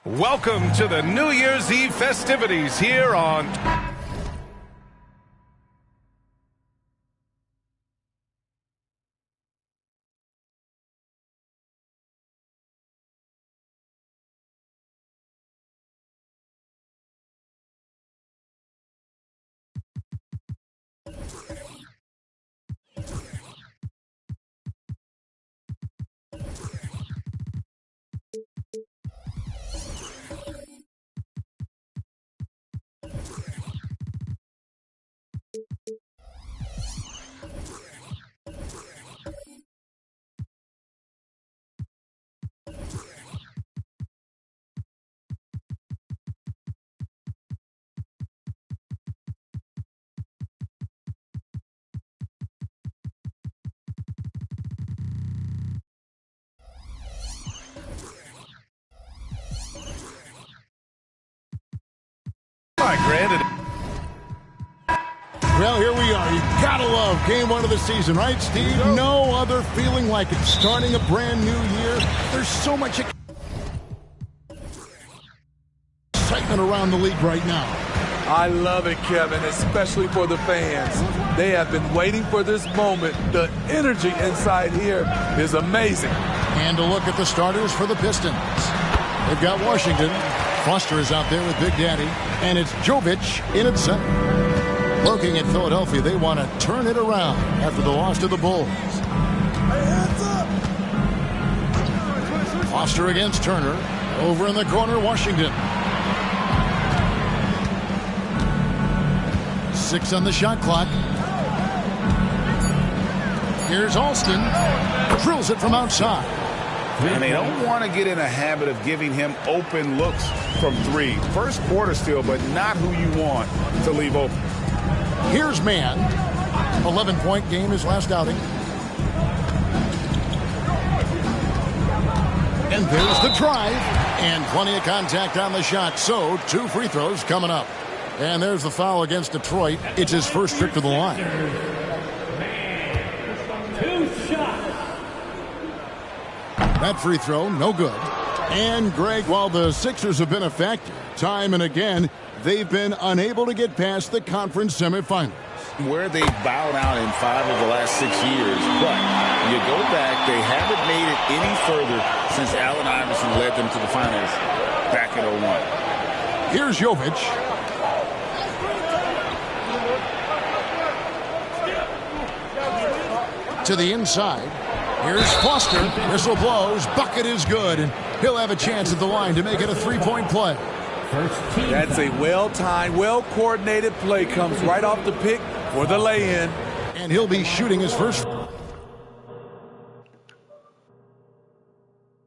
Welcome to the New Year's Eve festivities here on... Granted. Well, here we are. You gotta love game one of the season, right, Steve? No other feeling like it. Starting a brand new year. There's so much excitement around the league right now. I love it, Kevin, especially for the fans. They have been waiting for this moment. The energy inside here is amazing. And a look at the starters for the Pistons. They've got Washington. Foster is out there with Big Daddy. And it's Jovic in at center. Looking at Philadelphia, they want to turn it around after the loss to the Bulls. Hands up! Foster against Turner. Over in the corner, Washington. 6 on the shot clock. Here's Alston. Drills it from outside. And they don't want to get in a habit of giving him open looks from three. First quarter still, but not who you want to leave open. Here's Mann. 11-point game his last outing. And there's the drive. And plenty of contact on the shot. So 2 free throws coming up. And there's the foul against Detroit. It's his first trip to the line. That free throw, no good. And, Greg, while the Sixers have been a factor, time and again, they've been unable to get past the conference semifinals. Where they bowed out in 5 of the last 6 years. But you go back, they haven't made it any further since Allen Iverson led them to the finals back in 01. Here's Jovic. To the inside. Here's Foster. Whistle blows. Bucket is good. And he'll have a chance at the line to make it a 3-point play. That's a well-timed, well-coordinated play. Comes right off the pick for the lay-in. And he'll be shooting his first.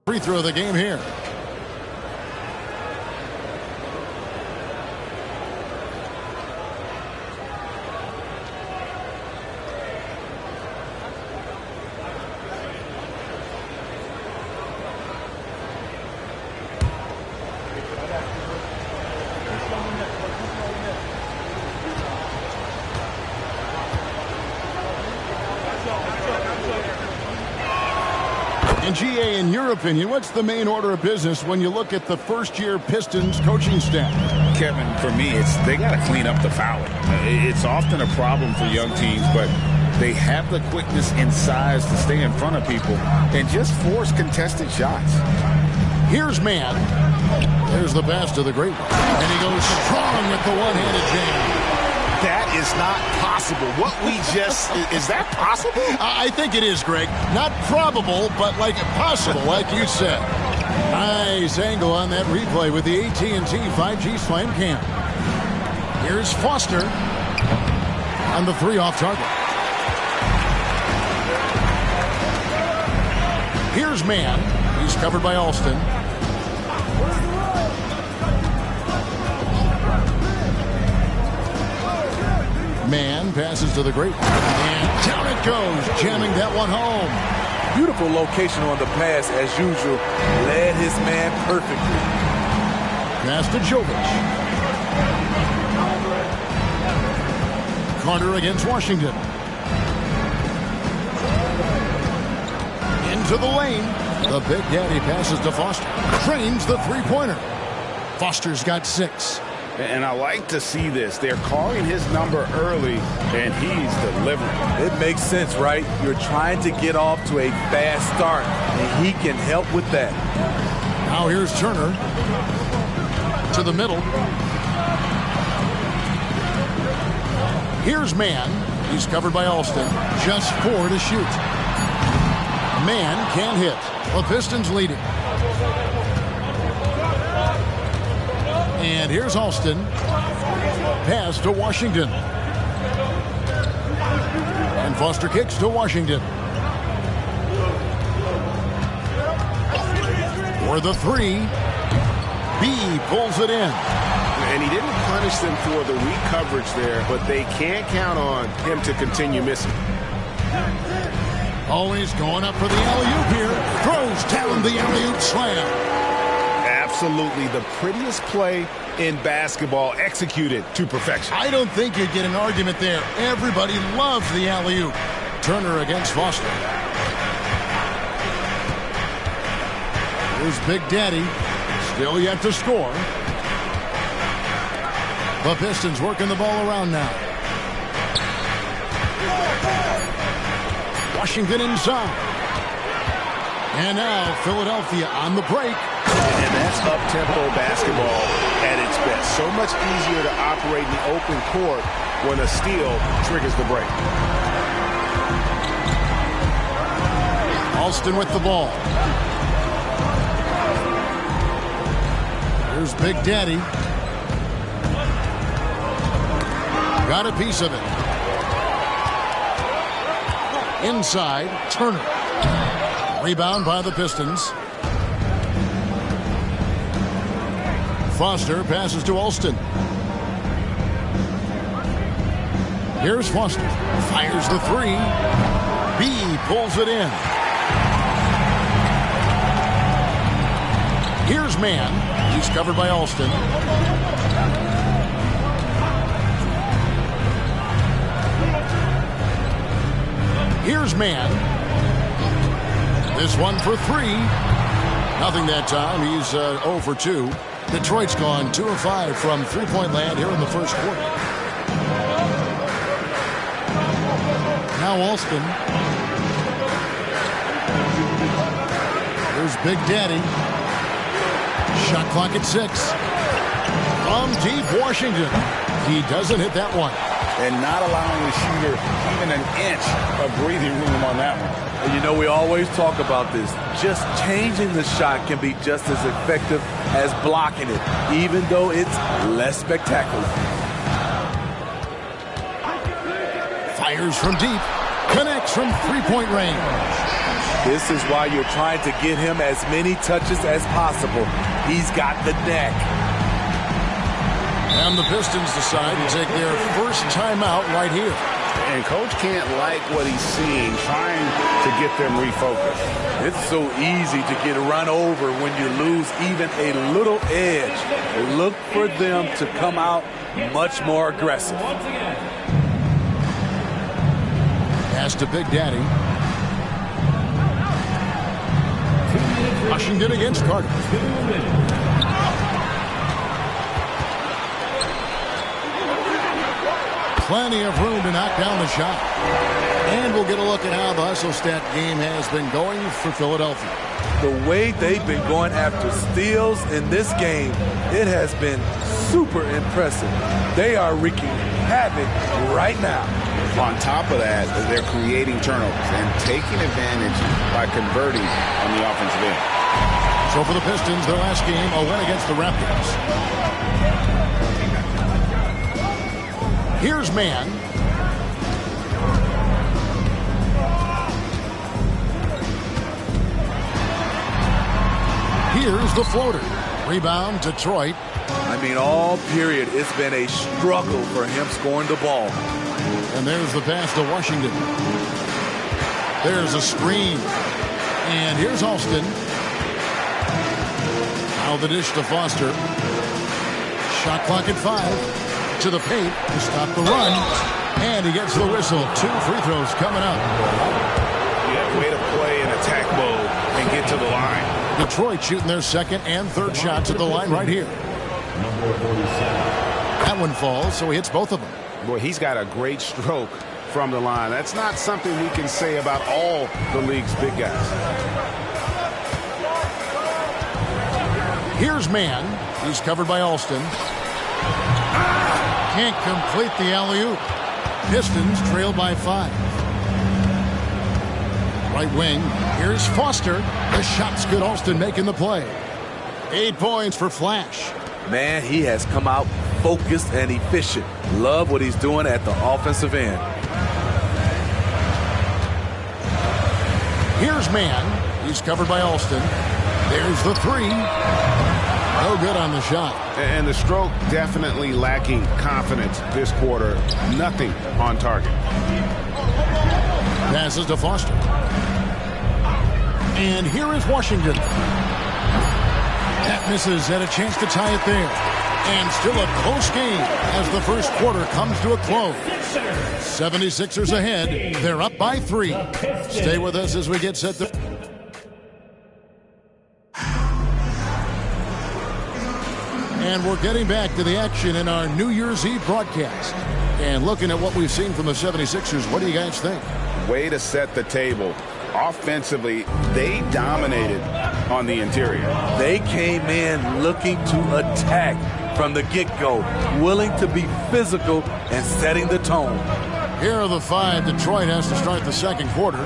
Free throw of the game here. And GA, in your opinion, what's the main order of business when you look at the first-year Pistons coaching staff? Kevin, for me, they got to clean up the fouling. It's often a problem for young teams, but they have the quickness and size to stay in front of people and just force contested shots. Here's Mann. There's the pass to the great one. And he goes strong with the one-handed jam. That is not possible. What we just... is that possible? I think it is, Greg. Not probable, but like possible, like you said. Nice angle on that replay with the AT&T 5G Slam Cam. Here's Foster on the three off target. Here's Mann. He's covered by Alston. Mann passes to the great one. And down it goes, jamming that one home. Beautiful location on the pass, as usual. Led his man perfectly. Pass to Jovic. Carter against Washington. Into the lane. The Big Daddy passes to Foster. Trains the three-pointer. Foster's got 6. And I like to see this. They're calling his number early, and he's delivering. It makes sense, right? You're trying to get off to a fast start, and he can help with that. Now here's Turner to the middle. Here's Mann. He's covered by Alston. Just 4 to shoot. Mann can't hit. The Pistons leading. And here's Alston. Pass to Washington. And Foster kicks to Washington. For the 3. B pulls it in. And he didn't punish them for the weak coverage there, but they can't count on him to continue missing. Always going up for the alley-oop here. Throws down the alley-oop slam. Absolutely the prettiest play in basketball, executed to perfection. I don't think you'd get an argument there. Everybody loves the alley-oop. Turner against Foster. Here's Big Daddy. Still yet to score. The Pistons working the ball around now. Washington inside. And now Philadelphia on the break. And that's up-tempo basketball at its best. So much easier to operate in the open court when a steal triggers the break. Alston with the ball. Here's Big Daddy. Got a piece of it. Inside, Turner. Rebound by the Pistons. Foster passes to Alston. Here's Foster. Fires the 3. B pulls it in. Here's Mann. He's covered by Alston. Here's Mann. This one for 3. Nothing that time. He's 0 for 2. Detroit's gone 2 of 5 from three-point land here in the first quarter. Now Alston. Here's Big Daddy. Shot clock at 6. From deep Washington. He doesn't hit that one. And not allowing the shooter even an inch of breathing room on that one. And you know, we always talk about this. Just changing the shot can be just as effective as blocking it, even though it's less spectacular. Fires from deep. Connects from three-point range. This is why you're trying to get him as many touches as possible. He's got the neck. And the Pistons decide to take their first timeout right here. And Coach can't like what he's seeing, trying to get them refocused. It's so easy to get run over when you lose even a little edge. Look for them to come out much more aggressive. Pass to Big Daddy. Washington against Carter. Plenty of room to knock down the shot. And we'll get a look at how the hustle stat game has been going for Philadelphia. The way they've been going after steals in this game, it has been super impressive. They are wreaking havoc right now. On top of that, they're creating turnovers and taking advantage by converting on the offensive end. So for the Pistons, their last game, a win against the Raptors. Here's man. Here's the floater. Rebound, Detroit. I mean, all period, it's been a struggle for him scoring the ball. And there's the pass to Washington. There's a screen. And here's Alston. Now the dish to Foster. Shot clock at 5. To the paint to stop the run. And he gets the whistle. 2 free throws coming up. Yeah, way to play in attack mode and get to the line. Detroit shooting their second and third shots at the line right here. That one falls, so he hits both of them. Boy, he's got a great stroke from the line. That's not something we can say about all the league's big guys. Here's man. He's covered by Alston. Can't complete the alley-oop. Pistons trail by 5. Right wing. Here's Foster. The shot's good. Alston making the play. 8 points for Flash. Man, he has come out focused and efficient. Love what he's doing at the offensive end. Here's man. He's covered by Alston. There's the 3. No good on the shot. And the stroke definitely lacking confidence this quarter. Nothing on target. Passes to Foster. And here is Washington. That misses, had a chance to tie it there. And still a close game as the first quarter comes to a close. 76ers ahead. They're up by 3. Stay with us as we get set to... And we're getting back to the action in our New Year's Eve broadcast. And looking at what we've seen from the 76ers, what do you guys think? Way to set the table. Offensively, they dominated on the interior. They came in looking to attack from the get-go, willing to be physical and setting the tone. Here are the 5. Detroit has to start the second quarter.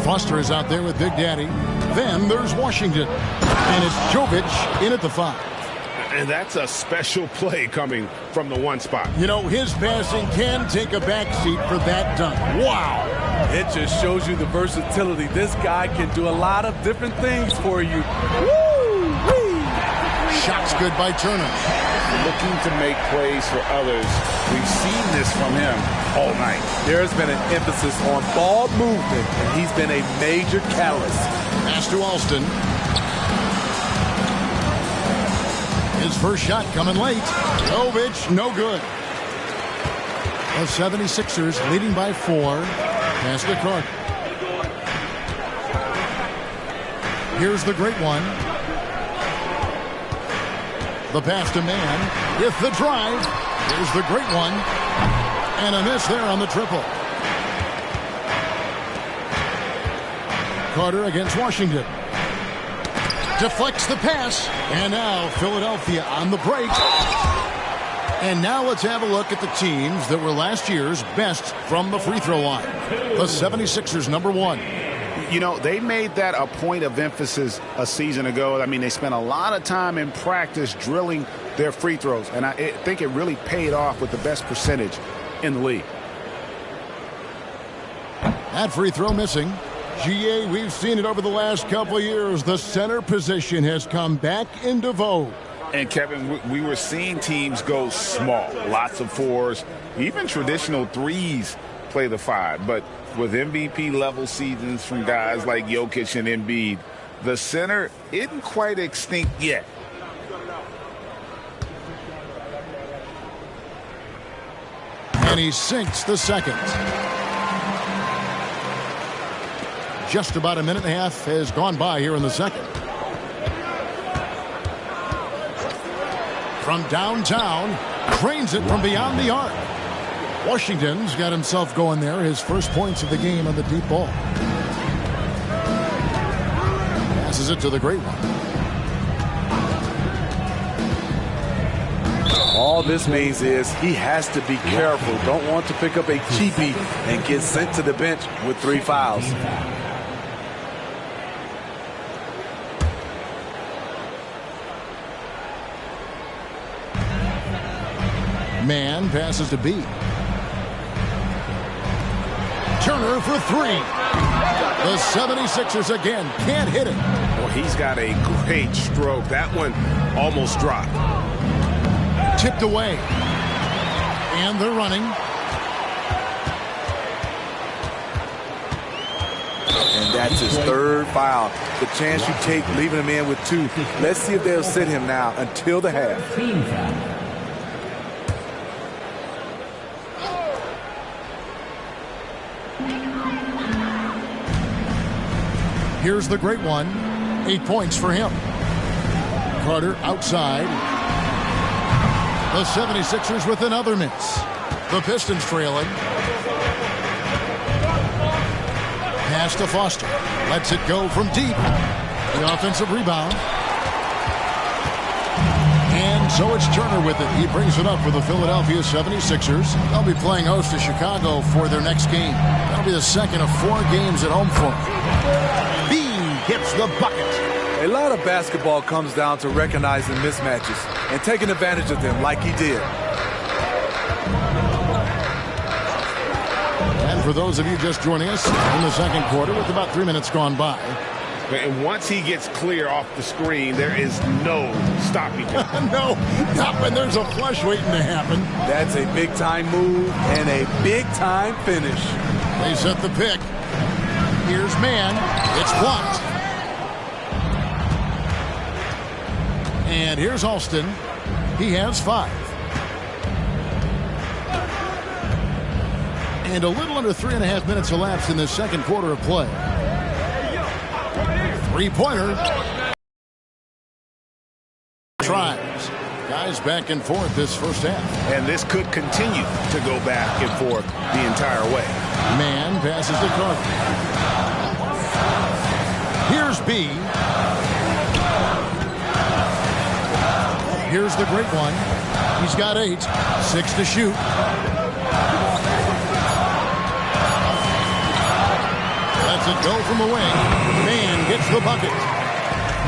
Foster is out there with Big Daddy. Then there's Washington. And it's Jovic in at the 5. And that's a special play coming from the 1 spot. You know, his passing can take a backseat for that dunk. Wow. It just shows you the versatility. This guy can do a lot of different things for you. Woo-wee. Shot's good by Turner. Looking to make plays for others. We've seen this from him all night. There's been an emphasis on ball movement, and he's been a major catalyst. Pass to Alston. His first shot coming late. Jovic, no good. The 76ers leading by 4. Pass to Clark. Here's the great one. The pass to man. With the drive. Here's the great one. And a miss there on the triple. Carter against Washington. Deflects the pass. And now Philadelphia on the break. And now let's have a look at the teams that were last year's best from the free throw line. The 76ers, number 1. You know, they made that a point of emphasis a season ago. I mean, they spent a lot of time in practice drilling their free throws. And I think it really paid off with the best percentage in the league. That free throw missing. GA, we've seen it over the last couple of years. The center position has come back into vogue. And, Kevin, we were seeing teams go small, lots of fours, even traditional threes play the 5. But with MVP-level seasons from guys like Jokic and Embiid, the center isn't quite extinct yet. And he sinks the second. Just about a minute and a half has gone by here in the second. From downtown, trains it from beyond the arc. Washington's got himself going there. His first points of the game on the deep ball. Passes it to the great one. All this means is he has to be careful. Don't want to pick up a cheapie and get sent to the bench with 3 fouls. Man passes to B. Turner for 3. The 76ers again can't hit it. Well, he's got a great stroke. That one almost dropped. Tipped away. And they're running. And that's his 3rd foul. The chance you take leaving him in with 2. Let's see if they'll sit him now until the half. Here's the great one. 8 points for him. Carter outside. The 76ers with another miss. The Pistons trailing. Pass to Foster. Lets it go from deep. The offensive rebound. And so it's Turner with it. He brings it up for the Philadelphia 76ers. They'll be playing host to Chicago for their next game. That'll be the second of 4 games at home for them. Bean hits the bucket. A lot of basketball comes down to recognizing mismatches and taking advantage of them like he did. And for those of you just joining us in the second quarter with about 3 minutes gone by. And once he gets clear off the screen, there is no stopping him. No, not when there's a flush waiting to happen. That's a big-time move and a big-time finish. They set the pick. Here's man. It's blocked. And here's Alston. He has 5. And a little under 3.5 minutes elapsed in the second quarter of play. 3-pointer. Tries. Guys back and forth this first half. And this could continue to go back and forth the entire way. Man passes to Carter. Here's B. Here's the great one. He's got 8. 6 to shoot. Lets it go from the wing. Man gets the bucket.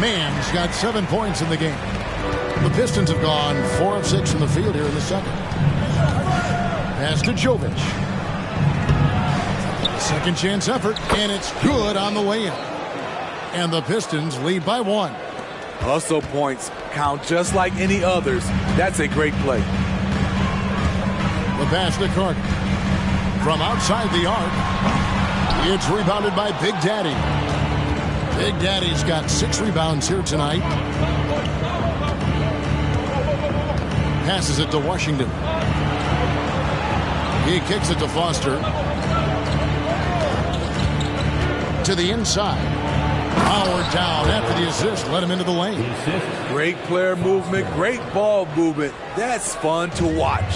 Man's got 7 points in the game. The Pistons have gone 4 of 6 from the field here in the second. Pass to Jovic. Second chance effort, and it's good on the way in. And the Pistons lead by 1. Hustle points count just like any others. That's a great play. The pass to Carter. From outside the arc. It's rebounded by Big Daddy. Big Daddy's got 6 rebounds here tonight. Passes it to Washington. He kicks it to Foster. To the inside. Howard down after the assist. Let him into the lane. Great player movement. Great ball movement. That's fun to watch.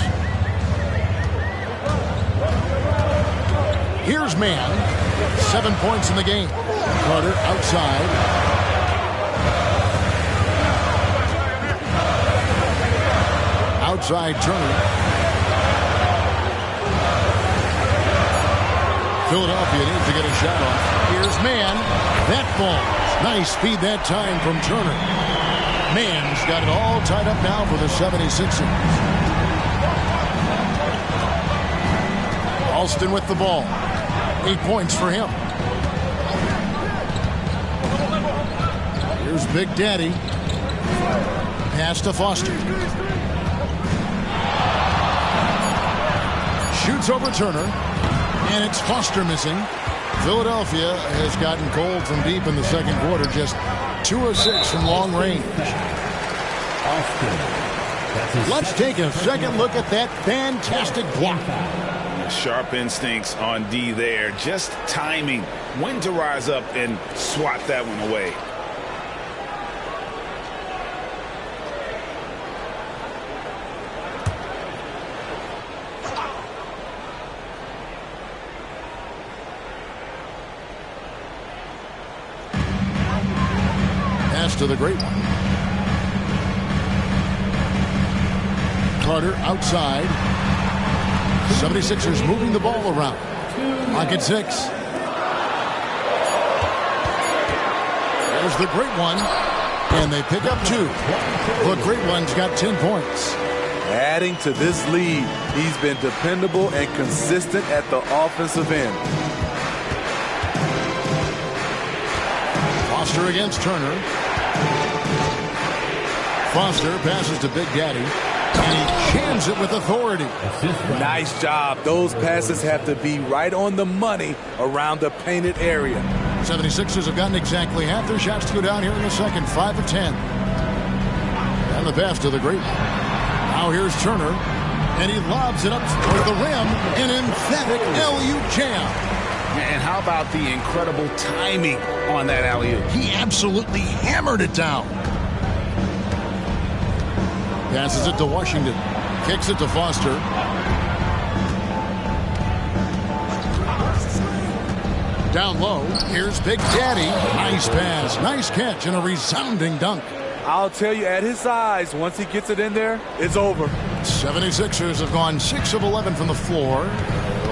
Here's man. 7 points in the game. Carter outside. Outside Turner. Philadelphia needs to get a shot off. Here's man. That falls. Nice speed that time from Turner. Man's got it all tied up now for the 76ers. Alston with the ball. 8 points for him. Here's Big Daddy. Pass to Foster. Shoots over Turner. And it's Foster missing. Philadelphia has gotten cold from deep in the second quarter. Just 2 of 6 from long range. Let's take a second look at that fantastic block. Sharp instincts on D there. Just timing when to rise up and swat that one away. Pass to the great one. Carter outside. 76ers moving the ball around. Lock at 6. There's the great one. And they pick up 2. The great one's got 10 points. Adding to this lead, he's been dependable and consistent at the offensive end. Foster against Turner. Foster passes to Big Daddy. And he jams it with authority. Nice job. Those passes have to be right on the money around the painted area. 76ers have gotten exactly half their shots to go down here in the second. 5 of 10. And the pass to the great. Now here's Turner. And he lobs it up toward the rim. An emphatic alley-oop jam. And how about the incredible timing on that alley-oop? He absolutely hammered it down. Passes it to Washington. Kicks it to Foster. Down low. Here's Big Daddy. Nice pass. Nice catch and a resounding dunk. I'll tell you, at his size, once he gets it in there, it's over. 76ers have gone 6 of 11 from the floor.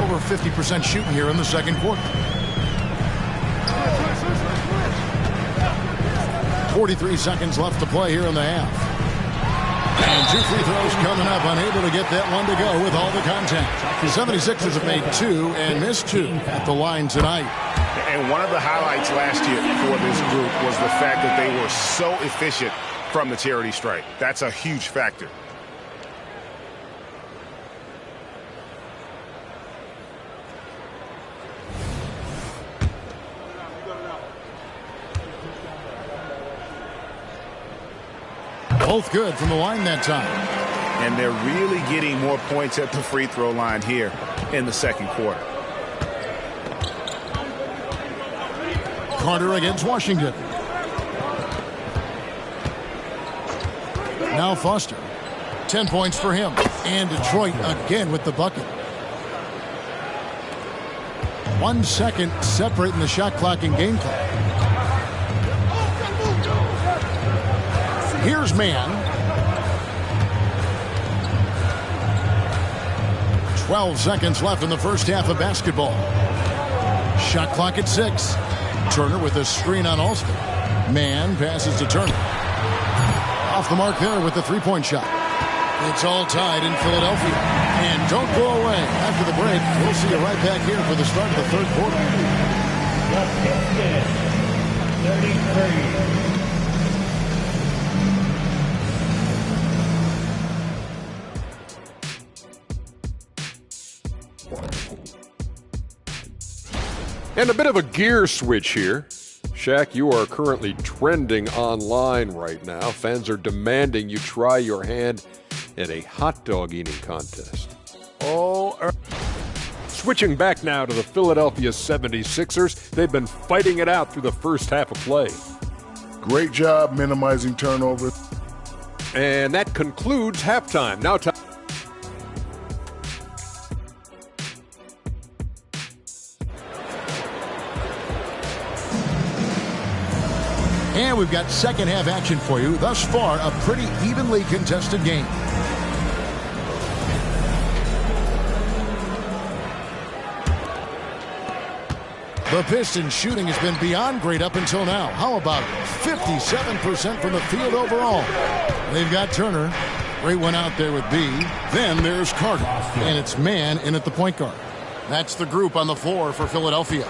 Over 50% shooting here in the second quarter. 43 seconds left to play here in the half. And 2 free throws coming up, unable to get that one to go with all the contact. The 76ers have made 2 and missed 2 at the line tonight. And one of the highlights last year for this group was the fact that they were so efficient from the charity stripe. That's a huge factor. Both good from the line that time. And they're really getting more points at the free throw line here in the second quarter. Carter against Washington. Now Foster. 10 points for him. And Detroit again with the bucket. 1 second separating the shot clock and game clock. Here's man. 12 seconds left in the first half of basketball. Shot clock at 6. Turner with a screen on Alston. Man passes to Turner. Off the mark there with the three-point shot. It's all tied in Philadelphia. And don't go away. After the break, we'll see you right back here for the start of the third quarter. The Pistons, 33. And a bit of a gear switch here. Shaq, you are currently trending online right now. Fans are demanding you try your hand at a hot dog eating contest. Switching back now to the Philadelphia 76ers. They've been fighting it out through the first half of play. Great job minimizing turnovers. And that concludes halftime. Now time. And we've got second half action for you. Thus far, a pretty evenly contested game. The Pistons shooting has been beyond great up until now. How about 57% from the field overall? They've got Turner. Great one out there with B. Then there's Carter. And it's man in at the point guard. That's the group on the floor for Philadelphia.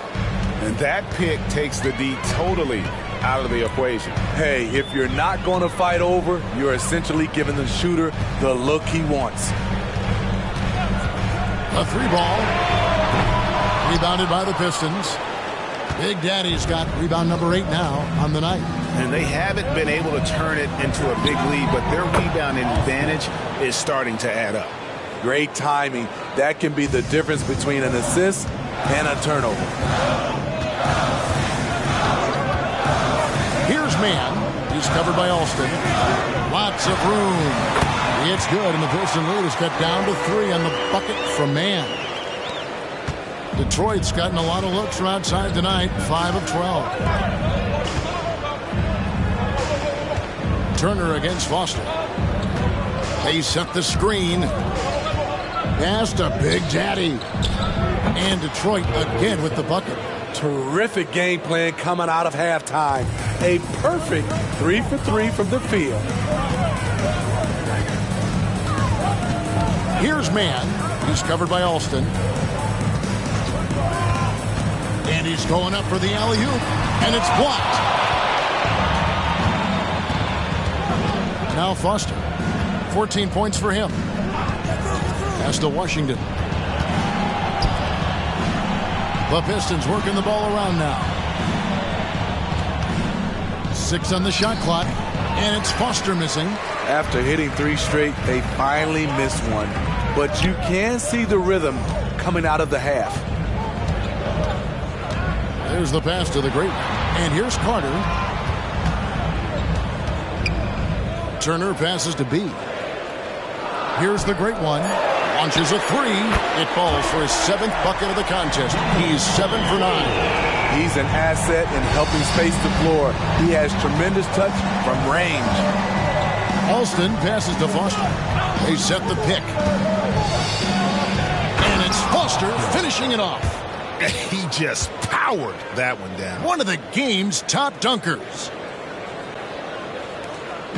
And that pick takes the D totally out of the equation. Hey, if you're not going to fight over, you're essentially giving the shooter the look he wants. A 3-ball. Rebounded by the Pistons. Big Daddy's got rebound number 8 now on the night. And they haven't been able to turn it into a big lead, but their rebounding advantage is starting to add up. Great timing. That can be the difference between an assist and a turnover. Here's Mann. He's covered by Alston. Lots of room. It's good, and the Piston lead is cut down to 3 on the bucket from Mann. Detroit's gotten a lot of looks from outside tonight, 5 of 12. Turner against Foster. They set the screen. Pass to Big Daddy. And Detroit again with the bucket. Terrific game plan coming out of halftime. A perfect 3 for 3 from the field. Here's Mann. He's covered by Alston. And he's going up for the alley-oop. And it's blocked. Now Foster. 14 points for him. Pass to Washington. The Pistons working the ball around now. 6 on the shot clock. And it's Foster missing. After hitting 3 straight, they finally missed one. But you can see the rhythm coming out of the half. There's the pass to the great one. And here's Carter. Turner passes to B. Here's the great one. Launches a 3. It falls for his 7th bucket of the contest. He's 7 for 9. He's an asset in helping space the floor. He has tremendous touch from range. Alston passes to Foster. They set the pick. And it's Foster finishing it off. He just powered that one down. One of the game's top dunkers.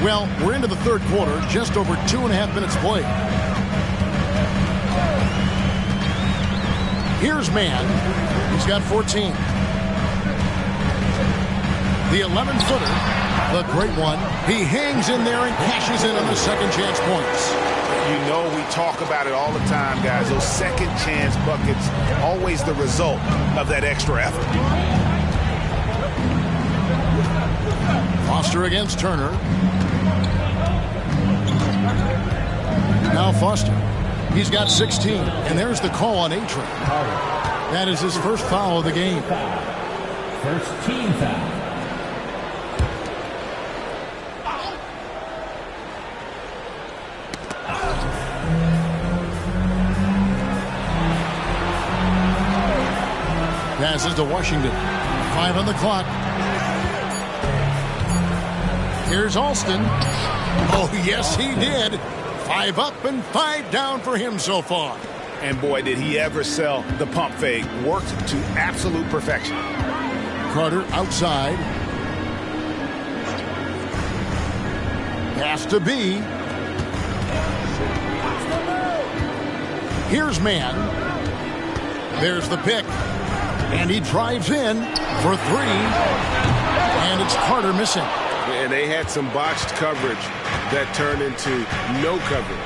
Well, we're into the third quarter, just over 2.5 minutes played. Here's Mann. He's got 14. The 11-footer, the great one. He hangs in there and cashes in on the second chance points. You know we talk about it all the time, guys. Those second chance buckets, always the result of that extra effort. Foster against Turner. Now Foster. He's got 16. And there's the call on A-Train. That is his first foul of the game. First team foul. Passes to Washington. 5 on the clock. Here's Alston. Oh, yes, he did. 5 up and 5 down for him so far. And boy, did he ever sell the pump fake. Worked to absolute perfection. Carter outside. Pass to B. Here's Mann. There's the pick. And he drives in for 3. And it's Carter missing. And they had some botched coverage that turned into no coverage.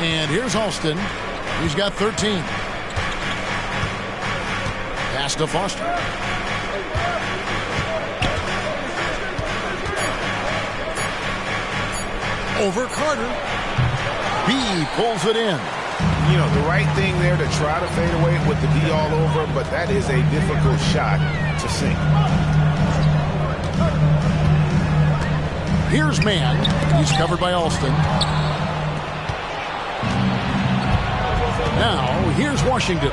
And here's Alston. He's got 13. Pass to Foster. Over Carter. B pulls it in. You know, the right thing there to try to fade away with the D all over, but that is a difficult shot to sink. Here's Mann. He's covered by Alston. Now, here's Washington.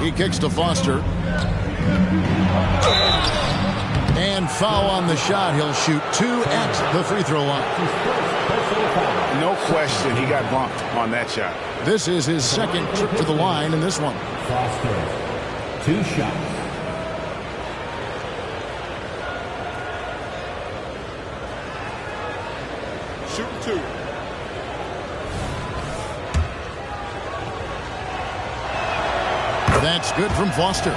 He kicks to Foster. And foul on the shot. He'll shoot 2 at the free throw line. No question, he got bumped on that shot. This is his second trip to the line in this one. Foster, 2 shots. Shoot 2. That's good from Foster.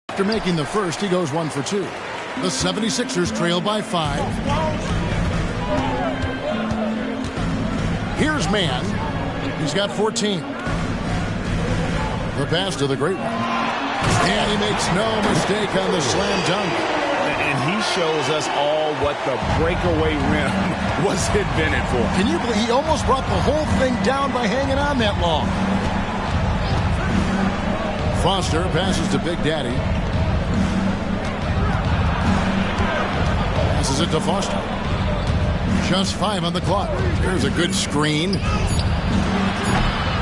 After making the first, he goes 1 for 2. The 76ers trail by 5. Here's Mann. He's got 14. The pass to the great one. And he makes no mistake on the slam dunk. And he shows us all what the breakaway rim was invented for. Can you believe he almost brought the whole thing down by hanging on that long? Foster passes to Big Daddy. Passes it to Foster. Just 5 on the clock. Here's a good screen.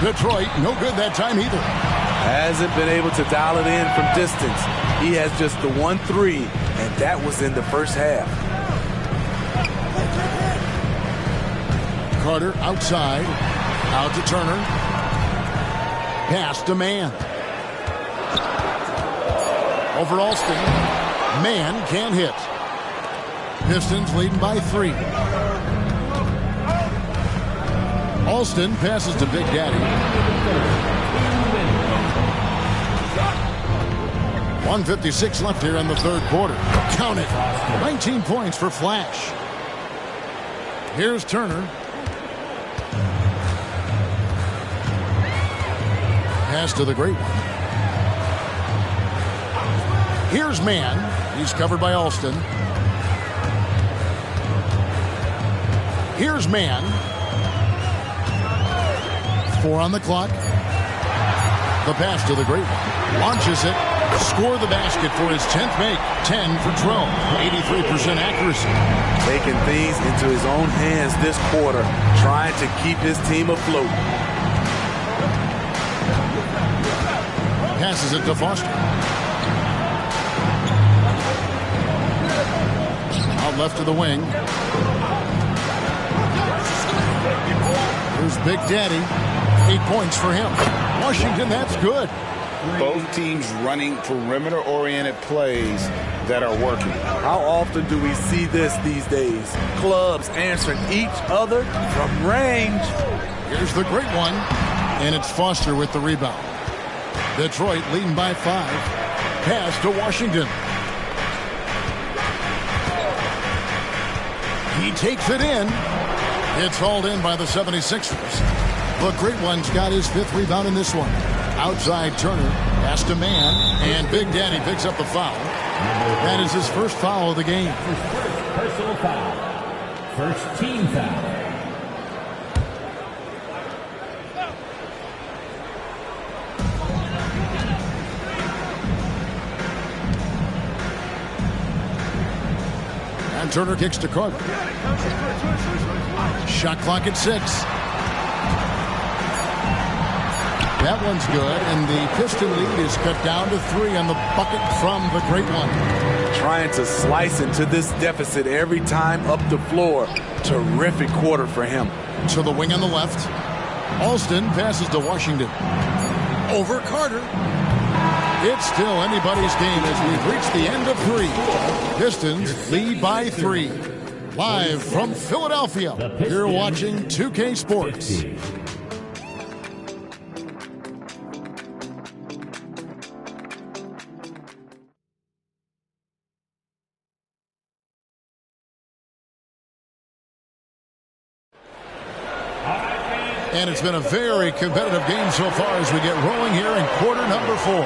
Detroit, no good that time either. Hasn't been able to dial it in from distance. He has just the 1-3, and that was in the first half. Carter outside. Out to Turner. Pass to Mann. Over Alston. Mann can't hit. Pistons leading by 3. Alston passes to Big Daddy. 1:56 left here in the third quarter. Count it. 19 points for Flash. Here's Turner. Pass to the great one. Here's Mann. He's covered by Alston. Here's Mann. 4 on the clock. The pass to the great one. Launches it. Score the basket for his 10th make. 10 for 12. 83% accuracy. Taking things into his own hands this quarter. Trying to keep his team afloat. Passes it to Foster. Out left to the wing. Here's Big Daddy. 8 points for him. Washington, that's good. Both teams running perimeter-oriented plays that are working. How often do we see this these days? Clubs answering each other from range. Here's the great one. And it's Foster with the rebound. Detroit leading by 5. Pass to Washington. He takes it in. It's hauled in by the 76ers. The great one's got his 5th rebound in this one. Outside Turner. Pass to Mann. And Big Daddy picks up the foul. That is his first foul of the game. Personal foul. First team foul. And Turner kicks to Carter. Shot clock at 6. That one's good, and the Piston lead is cut down to 3 on the bucket from the great one. Trying to slice into this deficit every time up the floor. Terrific quarter for him. To the wing on the left. Alston passes to Washington. Over Carter. It's still anybody's game as we've reached the end of 3. Pistons lead by 3. Live from Philadelphia, you're watching 2K Sports. And it's been a very competitive game so far as we get rolling here in quarter number 4.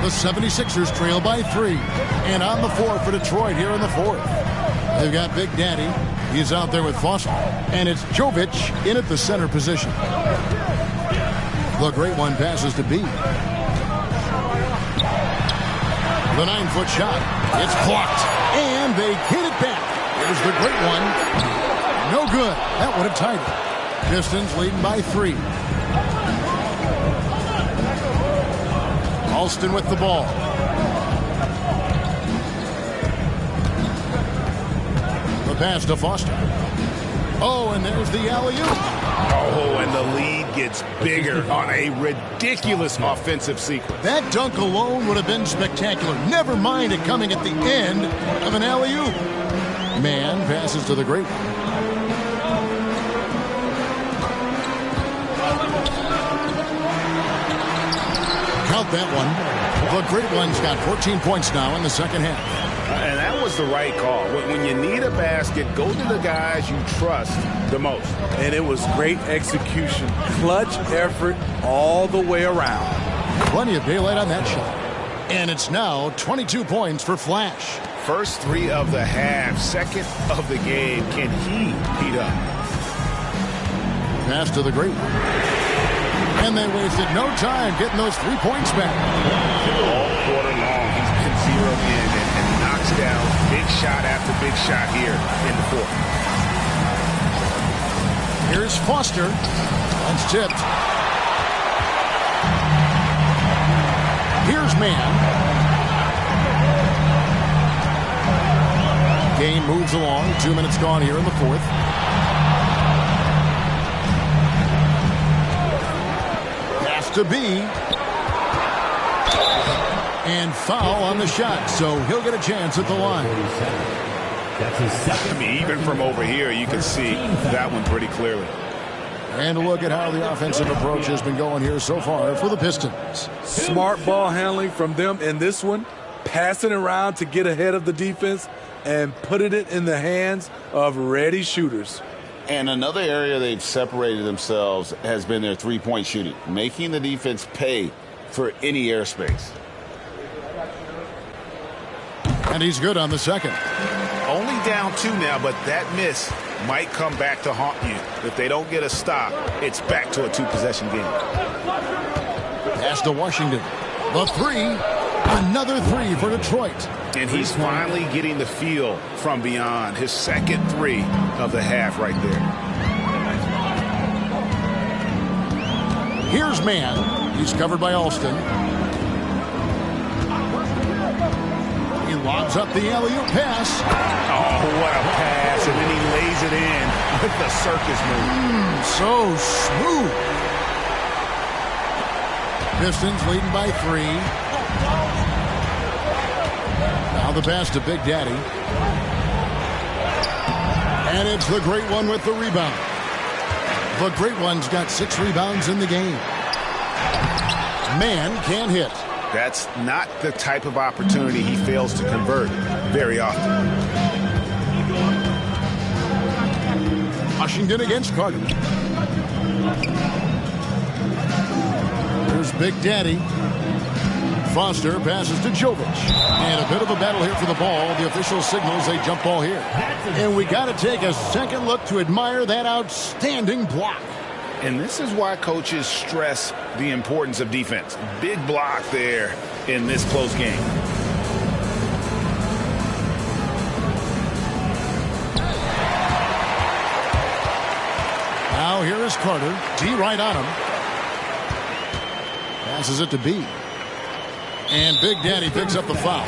The 76ers trail by 3. And on the floor for Detroit here in the 4th. They've got Big Daddy. He's out there with Foster. And it's Jovic in at the center position. The great one passes to B. The 9-foot shot. It's blocked. And they hit it back. Here's the great one. No good. That would have tied it. Pistons leading by 3. Alston with the ball. The pass to Foster. Oh, and there's the alley-oop. Oh, and the lead gets bigger on a ridiculous offensive sequence. That dunk alone would have been spectacular. Never mind it coming at the end of an alley-oop. Man passes to the great one. Count that one. The great one's got 14 points now in the second half. And that was the right call. When you need a basket, go to the guys you trust the most. And it was great execution. Clutch effort all the way around. Plenty of daylight on that shot. And it's now 22 points for Flash. First three of the half, second of the game. Can he heat up? Pass to the great one. And they wasted no time getting those 3 points back. All quarter long, he's been zeroed in and knocks down big shot after big shot here in the fourth. Here's Foster. That's tipped. Here's Man. Game moves along. 2 minutes gone here in the fourth. Pass to B. And foul on the shot, so he'll get a chance at the line. That's his second. I mean, even from over here, you can see that one pretty clearly. And a look at how the offensive approach has been going here so far for the Pistons. Smart ball handling from them in this one. Passing around to get ahead of the defense and putting it in the hands of ready shooters. And another area they've separated themselves has been their three-point shooting, making the defense pay for any airspace. And he's good on the second. Only down 2 now, but that miss might come back to haunt you. If they don't get a stop, it's back to a 2-possession game. Pass to Washington. The three. Another 3 for Detroit. And he's finally getting the feel from beyond. His second 3 of the half right there. Here's Man. He's covered by Alston. He lobs up the alley-oop pass. Oh, what a pass. And then he lays it in with the circus move. So smooth. Pistons leading by 3. Now the pass to Big Daddy. And it's the great one with the rebound. The great one's got 6 rebounds in the game. Man can't hit. That's not the type of opportunity he fails to convert very often. Washington against Carter. Here's Big Daddy. Foster passes to Jovic. And a bit of a battle here for the ball. The official signals a jump ball here. And we got to take a second look to admire that outstanding block. And this is why coaches stress the importance of defense. Big block there in this close game. Now here is Carter. D right on him. Passes it to B. And Big Daddy picks up the foul.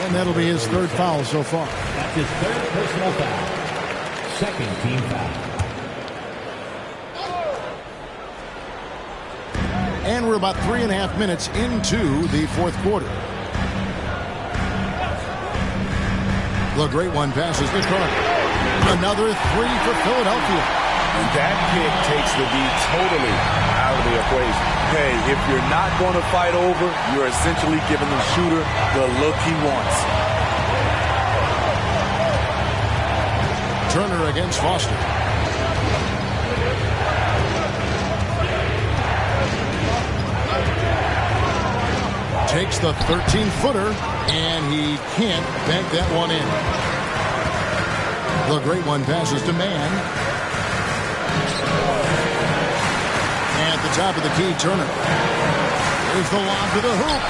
And that'll be his 3rd foul so far. That's his 3rd personal foul. 2nd team foul. And we're about 3.5 minutes into the 4th quarter. The great one passes to Carter. Another 3 for Philadelphia. And that pick takes the D totally out of the equation. Hey, if you're not going to fight over, you're essentially giving the shooter the look he wants. Turner against Foster. Takes the 13-footer, and he can't bank that one in. The great one passes to Man. At the top of the key, Turner. Here's the lob to the hoop.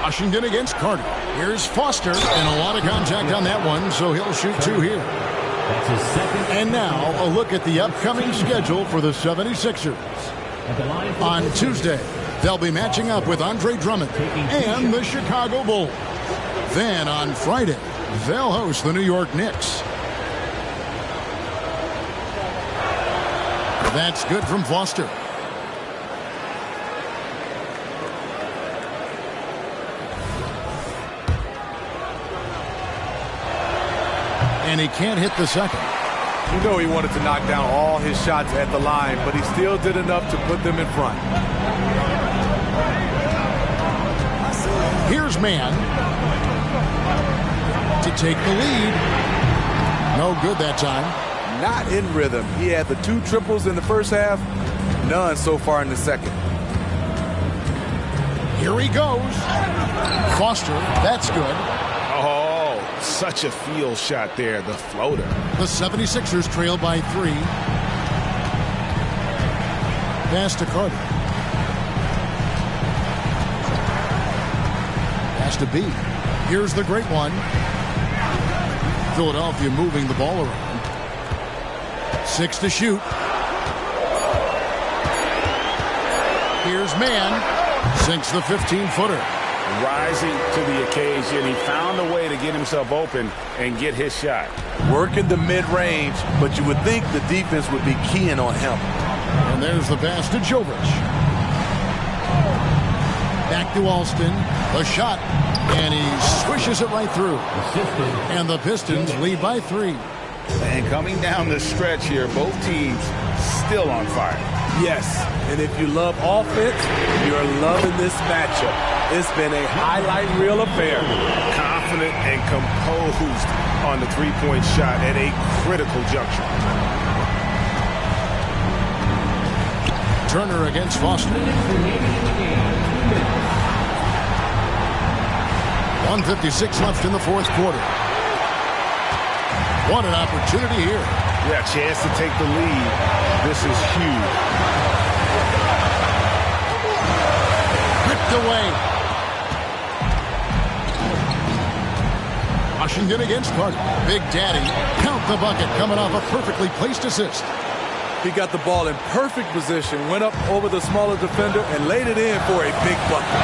Washington against Carter. Here's Foster, and a lot of contact on that one, so he'll shoot 2 here. That's his 2nd. And now a look at the upcoming schedule for the 76ers. On Tuesday, they'll be matching up with Andre Drummond and the Chicago Bulls. Then on Friday, they'll host the New York Knicks. That's good from Foster. And he can't hit the second. You know he wanted to knock down all his shots at the line, but he still did enough to put them in front. Here's Mann to take the lead. No good that time. Not in rhythm. He had the 2 triples in the first half, none so far in the second. Here he goes. Foster, that's good. Oh, such a field shot there, the floater. The 76ers trail by 3. Pass to Carter. Pass to B. Here's the great one. Philadelphia moving the ball around. 6 to shoot. Here's Mann. Sinks the 15-footer. Rising to the occasion. He found a way to get himself open and get his shot. Working the mid-range, but you would think the defense would be keying on him. And there's the pass to Jovic. Back to Alston. The shot. And he swishes it right through. And the Pistons lead by 3. And coming down the stretch here, both teams still on fire. Yes, and if you love offense, you're loving this matchup. It's been a highlight reel affair. Confident and composed on the three-point shot at a critical juncture. Turner against Foster. 1:56 left in the fourth quarter. What an opportunity here. Yeah, chance to take the lead. This is huge. Ripped away. Washington against Carter. Big Daddy. Count the bucket coming off a perfectly placed assist. He got the ball in perfect position, went up over the smaller defender, and laid it in for a big bucket.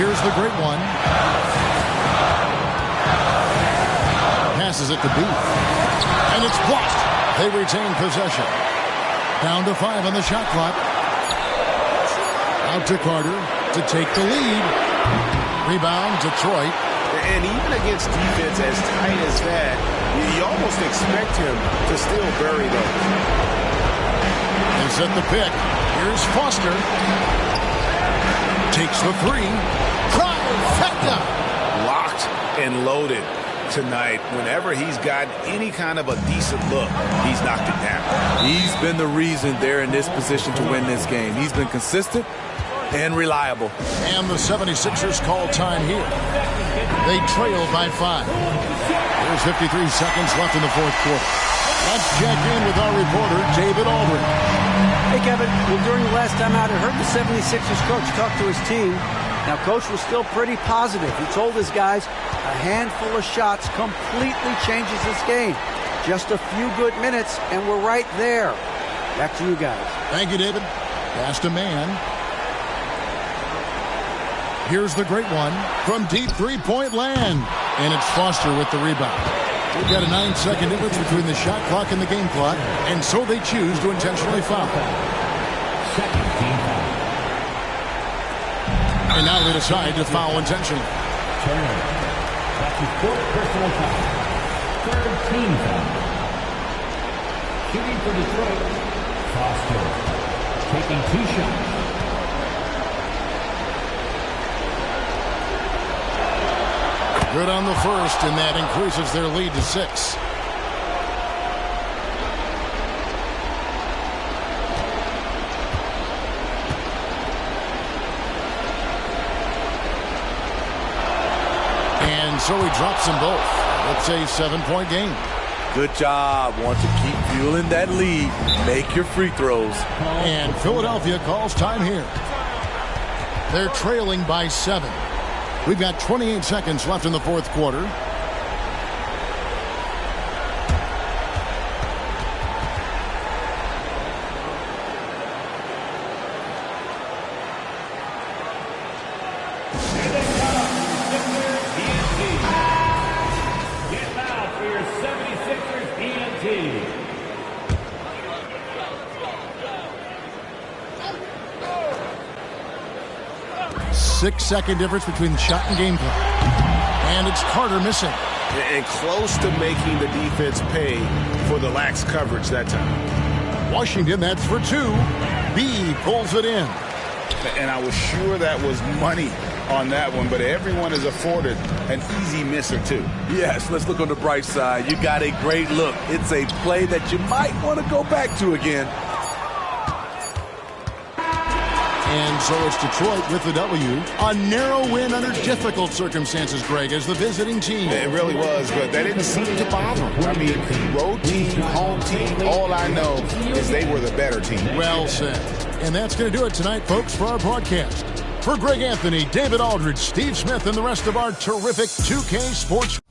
Here's the great one. Passes it to B. And it's blocked. They retain possession. Down to 5 on the shot clock. Out to Carter to take the lead. Rebound, Detroit. And even against defense as tight as that, you almost expect him to still bury those. They set the pick. Here's Foster. Takes the 3. Trifecta. Locked and loaded tonight. Whenever he's got any kind of a decent look, he's knocked it down. He's been the reason they're in this position to win this game. He's been consistent and reliable. And the 76ers call time here. They trail by 5. There's 53 seconds left in the fourth quarter. Let's check in with our reporter, David Aldridge. Hey, Kevin. Well, during the last time out, I heard the 76ers coach talk to his team. Now, Coach was still pretty positive. He told his guys a handful of shots completely changes this game. Just a few good minutes, and we're right there. Back to you guys. Thank you, David. Pass to Mann. Here's the great one from deep three-point land. And it's Foster with the rebound. We've got a 9-second difference between the shot clock and the game clock, and so they choose to intentionally foul. And now they decide to foul intentionally. Turner. That's his 4th personal foul. 3rd team foul. Shooting for Detroit. Foster. Taking 2 shots. Good on the first, and that increases their lead to 6. And so he drops them both. It's a 7-point game. Good job. Want to keep fueling that lead. Make your free throws. And Philadelphia calls time here. They're trailing by 7. We've got 28 seconds left in the fourth quarter. Get out for your 76ers ENT. 6-second difference between the shot and game clock. And it's Carter missing. And close to making the defense pay for the lax coverage that time. Washington, that's for 2. B pulls it in. And I was sure that was money on that one, but everyone is afforded an easy miss or two. Yes, let's look on the bright side. You got a great look. It's a play that you might want to go back to again. And so it's Detroit with the W. A narrow win under difficult circumstances, Greg, as the visiting team. It really was, but that didn't seem to bother them. I mean, road team, home team, all I know is they were the better team. Well said. And that's going to do it tonight, folks, for our broadcast. For Greg Anthony, David Aldridge, Steve Smith, and the rest of our terrific 2K Sports